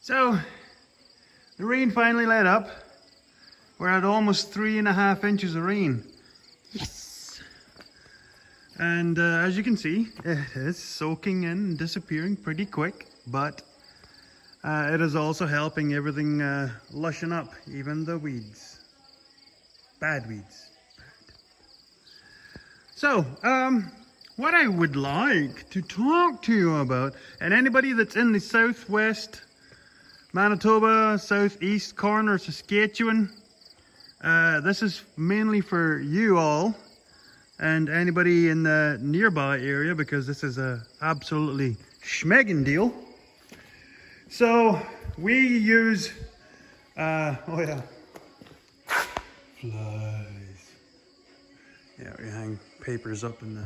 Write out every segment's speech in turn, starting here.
So the rain finally let up. We're at almost 3.5 inches of rain. Yes! And as you can see, it is soaking in and disappearing pretty quick, but it is also helping everything lushen up, even the weeds. Bad weeds. So, what I would like to talk to you about, and anybody that's in the southwest Manitoba, southeast corner, Saskatchewan, this is mainly for you all and anybody in the nearby area, because this is a absolutely schmeggin' deal. So we use, oh yeah, flies. Yeah, we hang papers up in the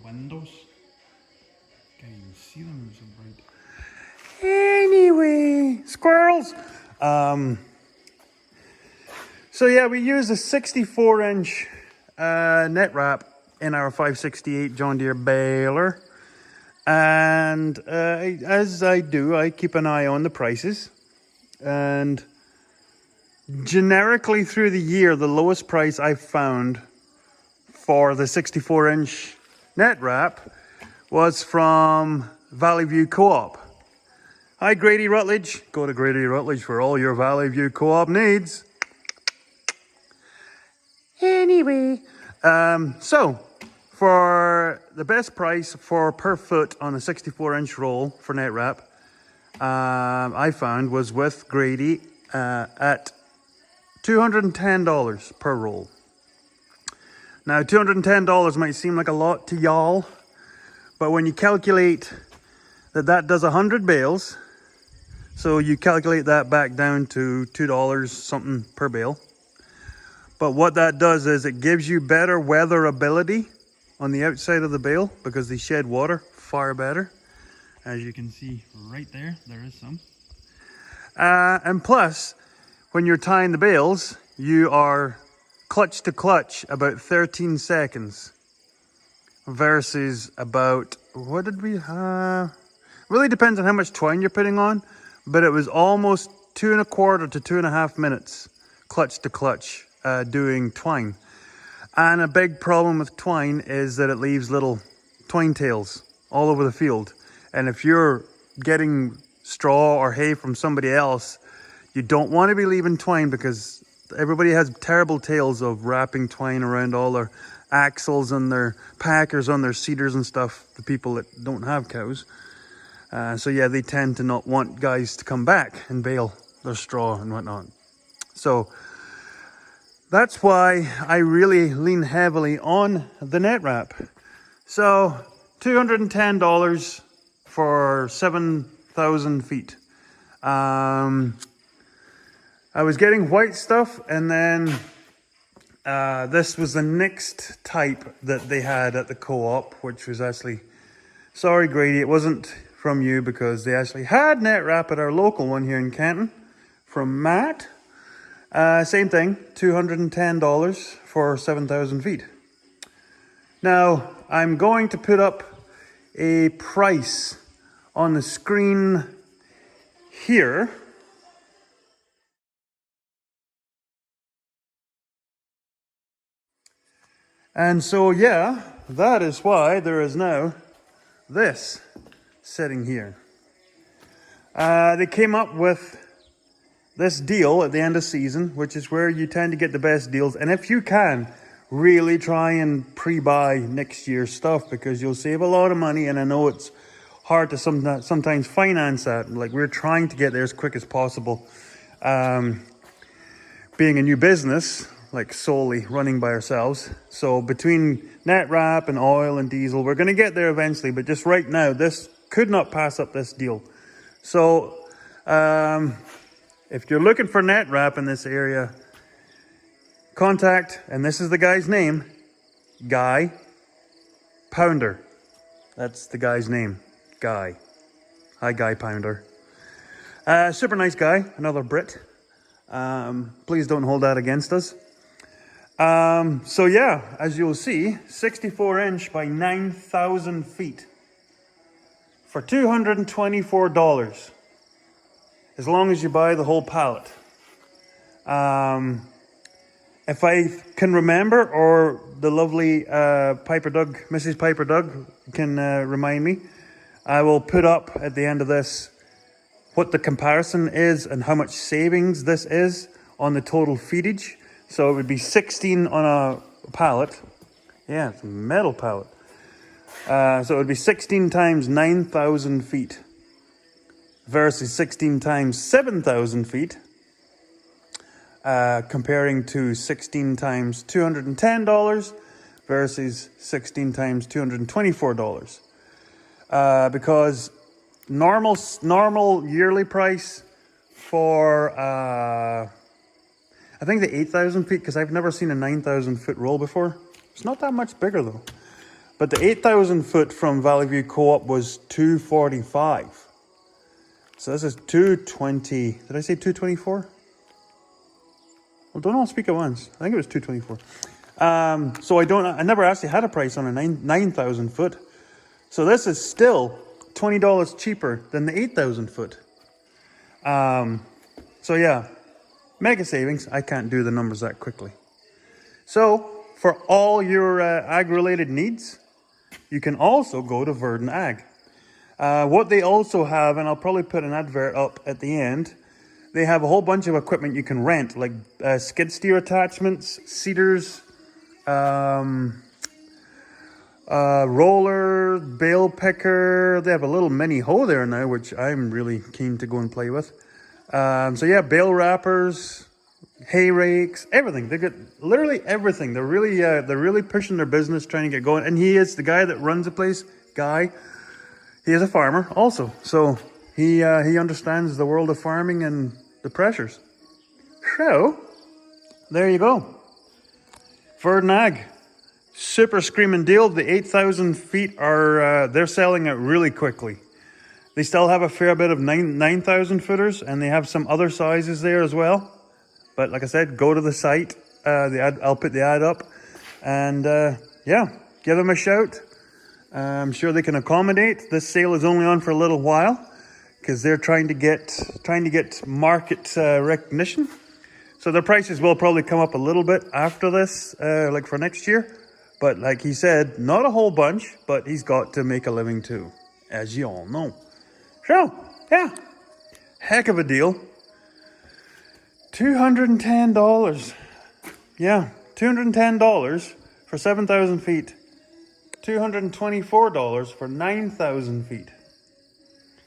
windows. Can't even see them, they're so bright. Anyway, squirrels. So yeah, we use a 64-inch net wrap in our 568 John Deere baler. And as I do, I keep an eye on the prices. And generically through the year, the lowest price I've found for the 64-inch net wrap was from Valley View Co-op. Hi Grady Rutledge. Go to Grady Rutledge for all your Valley View Co-op needs. Anyway, so for the best price for per foot on a 64-inch roll for net wrap, I found was with Grady at $210 per roll. Now, $210 might seem like a lot to y'all, but when you calculate that does 100 bales, so you calculate that back down to $2 something per bale. But what that does is it gives you better weatherability on the outside of the bale, because they shed water far better. As you can see right there, there is some. And plus, when you're tying the bales, you are clutch to clutch about 13 seconds versus about, what did we have? Really depends on how much twine you're putting on, but it was almost 2.25 to 2.5 minutes clutch to clutch doing twine. And a big problem with twine is that it leaves little twine tails all over the field. And if you're getting straw or hay from somebody else, you don't want to be leaving twine, because everybody has terrible tales of wrapping twine around all their axles and their packers on their seeders and stuff, the people that don't have cows. So yeah, they tend to not want guys to come back and bale their straw and whatnot. So that's why I really lean heavily on the net wrap. So $210 for 7,000 feet. I was getting white stuff, and then this was the next type that they had at the co-op, which was actually, sorry Grady, it wasn't from you, because they actually had net wrap at our local one here in Canton from Matt. Same thing, $210 for 7,000 feet. Now, I'm going to put up a price on the screen here. And so, yeah, that is why there is now this sitting here. They came up with this deal at the end of season, which is where you tend to get the best deals. And if you can, really try and pre-buy next year's stuff, because you'll save a lot of money. And I know it's hard to sometimes finance that. Like, we're trying to get there as quick as possible. Being a new business, like solely running by ourselves. So between net wrap and oil and diesel, we're going to get there eventually. But just right now, this could not pass up this deal. So, if you're looking for net wrap in this area, contact, and this is the guy's name, Guy Pounder. That's the guy's name, Guy. Hi, Guy Pounder. Super nice guy, another Brit. Please don't hold that against us. So yeah, as you'll see, 64-inch by 9,000 feet for $224. as long as you buy the whole pallet. If I can remember, or the lovely Mrs. Piper Doug can remind me, I will put up at the end of this what the comparison is and how much savings this is on the total feedage. So it would be 16 on a pallet. Yeah, it's a metal pallet. So it would be 16 times 9,000 feet versus 16 times 7,000 feet. Comparing to 16 times $210 versus 16 times $224. Because normal yearly price for I think the 8,000 feet, because I've never seen a 9,000 foot roll before. It's not that much bigger though. But the 8,000 foot from Valley View Co-op was $245. So this is $220. Did I say $224? Well, don't all speak at once. I think it was $224. So I never actually had a price on a 9,000 foot. So this is still $20 cheaper than the 8,000 foot. So yeah, mega savings. I can't do the numbers that quickly. So for all your ag-related needs, you can also go to Virden Ag. What they also have, and I'll probably put an advert up at the end, they have a whole bunch of equipment you can rent, like skid steer attachments, seeders, roller, bale picker. They have a little mini hoe there now, which I'm really keen to go and play with. So yeah, bale wrappers, hay rakes, everything. They get literally everything. They're really pushing their business, trying to get going. And he is the guy that runs the place. He is a farmer also, so he understands the world of farming and the pressures. So there you go. Virden Ag, super screaming deal. The 8,000 feet are they're selling it really quickly. They still have a fair bit of 9,000 footers, and they have some other sizes there as well. But like I said, go to the site. I'll put the ad up, and yeah, give them a shout. I'm sure they can accommodate. This sale is only on for a little while because they're trying to get market recognition. So their prices will probably come up a little bit after this, like for next year. But like he said, not a whole bunch, but he's got to make a living too, as you all know. So, yeah, heck of a deal. $210. Yeah, $210 for 7,000 feet. $224 for 9,000 feet.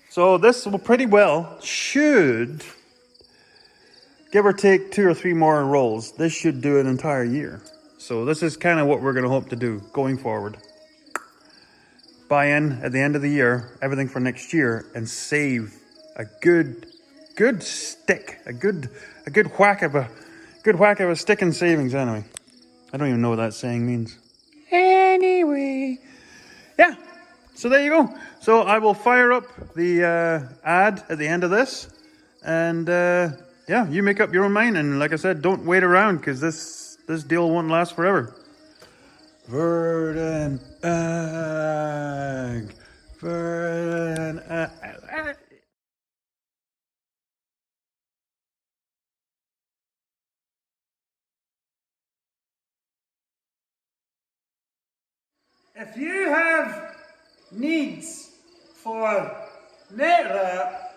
So this will pretty well should, give or take 2 or 3 more rolls, this should do an entire year. So this is kind of what we're going to hope to do going forward. Buy in at the end of the year, everything for next year, and save a good stick, a good whack of a stick in savings anyway. I don't even know what that saying means. Anyway, yeah. So there you go. So I will fire up the ad at the end of this, and yeah, you make up your own mind. And like I said, don't wait around because this deal won't last forever. Virden Ag. Virden Ag. If you have needs for netwrap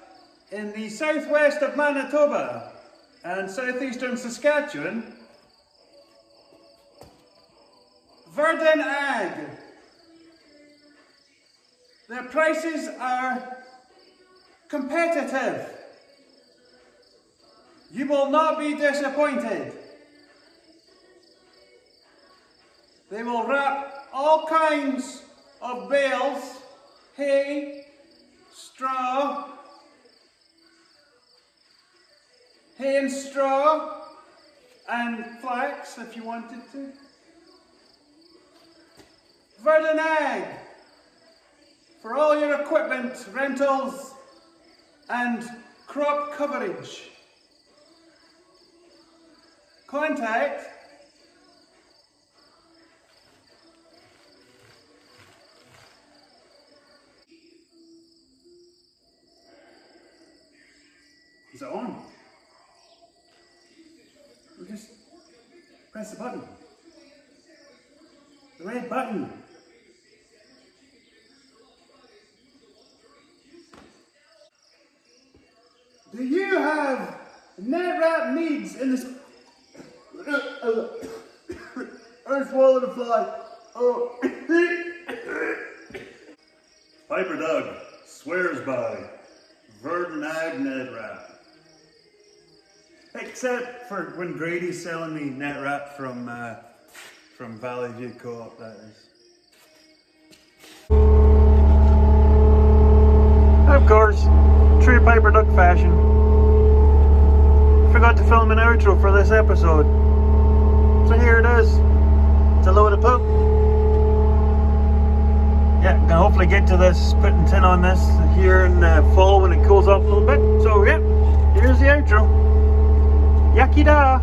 in the southwest of Manitoba and southeastern Saskatchewan, Virden Ag. Their prices are competitive. You will not be disappointed. They will wrap all kinds of bales, hay, straw, hay and straw, and flax if you wanted to. Virden Ag, for all your equipment, rentals, and crop coverage. Contact Is it on? Or just press the button. The red button. Do you have netwrap needs in this? I swallowed a fly. Oh. Piper Doug swears by Virden Ag netwrap. Except for when Grady's selling me netwrap from Valley View Co-op, that is. Of course, true Piper Duck fashion. Forgot to film an outro for this episode. So here it is. It's a load of poop. Yeah, gonna hopefully get to this, putting tin on this here in the fall when it cools off a little bit. So yeah, here's the outro. Yakida!